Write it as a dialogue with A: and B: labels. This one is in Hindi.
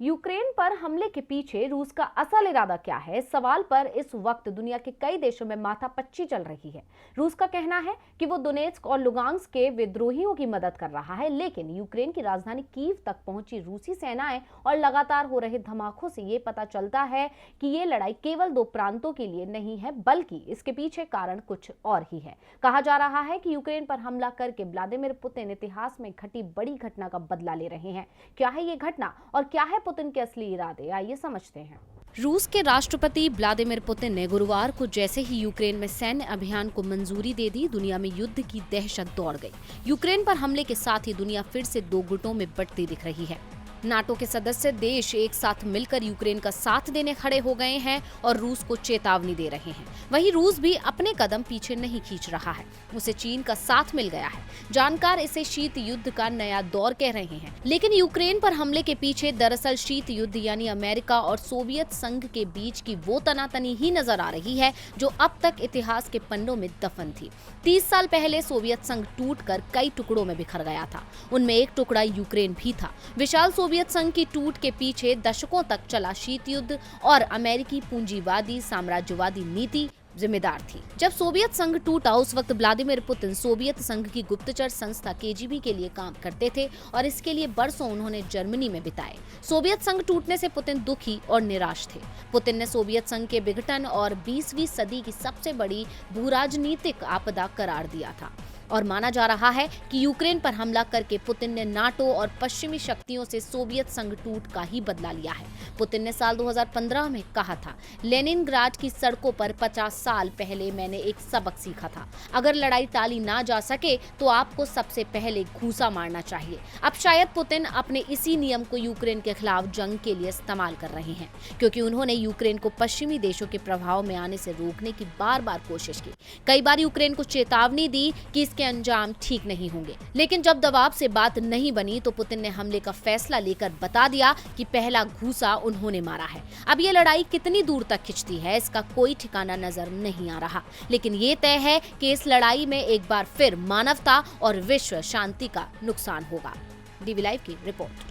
A: यूक्रेन पर हमले के पीछे रूस का असल इरादा क्या है? इस सवाल पर इस वक्त दुनिया के कई देशों में माथापच्ची चल रही है। रूस का कहना है कि वो दोनेत्स्क और लुगांस्क के विद्रोहियों की मदद कर रहा है, लेकिन यूक्रेन की राजधानी कीव तक पहुंची रूसी सेनाएं और लगातार हो रहे धमाकों से ये पता चलता है कि ये लड़ाई केवल दो प्रांतों के लिए नहीं है, बल्कि इसके पीछे कारण कुछ और ही है। कहा जा रहा है कि यूक्रेन पर हमला करके व्लादिमीर पुतिन इतिहास में घटी बड़ी घटना का बदला ले रहे हैं। क्या है ये घटना और क्या है पुतिन के असली इरादे, आइए समझते हैं। रूस के राष्ट्रपति व्लादिमीर पुतिन ने गुरुवार को जैसे ही यूक्रेन में सैन्य अभियान को मंजूरी दे दी, दुनिया में युद्ध की दहशत दौड़ गई। यूक्रेन पर हमले के साथ ही दुनिया फिर से दो गुटों में बंटती दिख रही है। नाटो के सदस्य देश एक साथ मिलकर यूक्रेन का साथ देने खड़े हो गए हैं और रूस को चेतावनी दे रहे हैं। वहीं रूस भी अपने कदम पीछे नहीं खींच रहा है, उसे चीन का साथ मिल गया है। जानकार इसे शीत युद्ध का नया दौर कह रहे हैं, लेकिन यूक्रेन पर हमले के पीछे दरअसल शीत युद्ध यानी अमेरिका और सोवियत संघ के बीच की वो तनातनी ही नजर आ रही है जो अब तक इतिहास के पन्नों में दफन थी। 30 साल पहले सोवियत संघ टूटकर कई टुकड़ों में बिखर गया था, उनमें एक टुकड़ा यूक्रेन भी था। विशाल सोवियत संघ की टूट के पीछे दशकों तक चला शीत युद्ध और अमेरिकी पूंजीवादी साम्राज्यवादी नीति जिम्मेदार थी। जब सोवियत संघ टूटा, उस वक्त व्लादिमीर पुतिन सोवियत संघ की गुप्तचर संस्था केजीबी के लिए काम करते थे और इसके लिए बरसों उन्होंने जर्मनी में बिताए। सोवियत संघ टूटने से पुतिन दुखी और निराश थे। पुतिन ने सोवियत संघ के विघटन और 20वीं सदी की सबसे बड़ी भूराजनीतिक आपदा करार दिया था और माना जा रहा है कि यूक्रेन पर हमला करके पुतिन ने नाटो और पश्चिमी शक्तियों से सोवियत संघ टूट का ही बदला लिया है। पुतिन ने साल 2015 में कहा था, लेनिनग्राड की सड़कों पर 50 साल पहले मैंने एक सबक सीखा था, अगर लड़ाई टाली ना जा सके तो आपको सबसे पहले घूंसा मारना चाहिए। अब शायद पुतिन अपने इसी नियम को यूक्रेन के खिलाफ जंग के लिए इस्तेमाल कर रहे हैं, क्योंकि उन्होंने यूक्रेन को पश्चिमी देशों के प्रभाव में आने से रोकने की बार बार कोशिश की। कई बार यूक्रेन को चेतावनी दी कि के अंजाम ठीक नहीं होंगे, लेकिन जब दबाव से बात नहीं बनी तो पुतिन ने हमले का फैसला लेकर बता दिया कि पहला घूंसा उन्होंने मारा है। अब ये लड़ाई कितनी दूर तक खिंचती है, इसका कोई ठिकाना नजर नहीं आ रहा, लेकिन ये तय है कि इस लड़ाई में एक बार फिर मानवता और विश्व शांति का नुकसान होगा। डीवी लाइव की रिपोर्ट।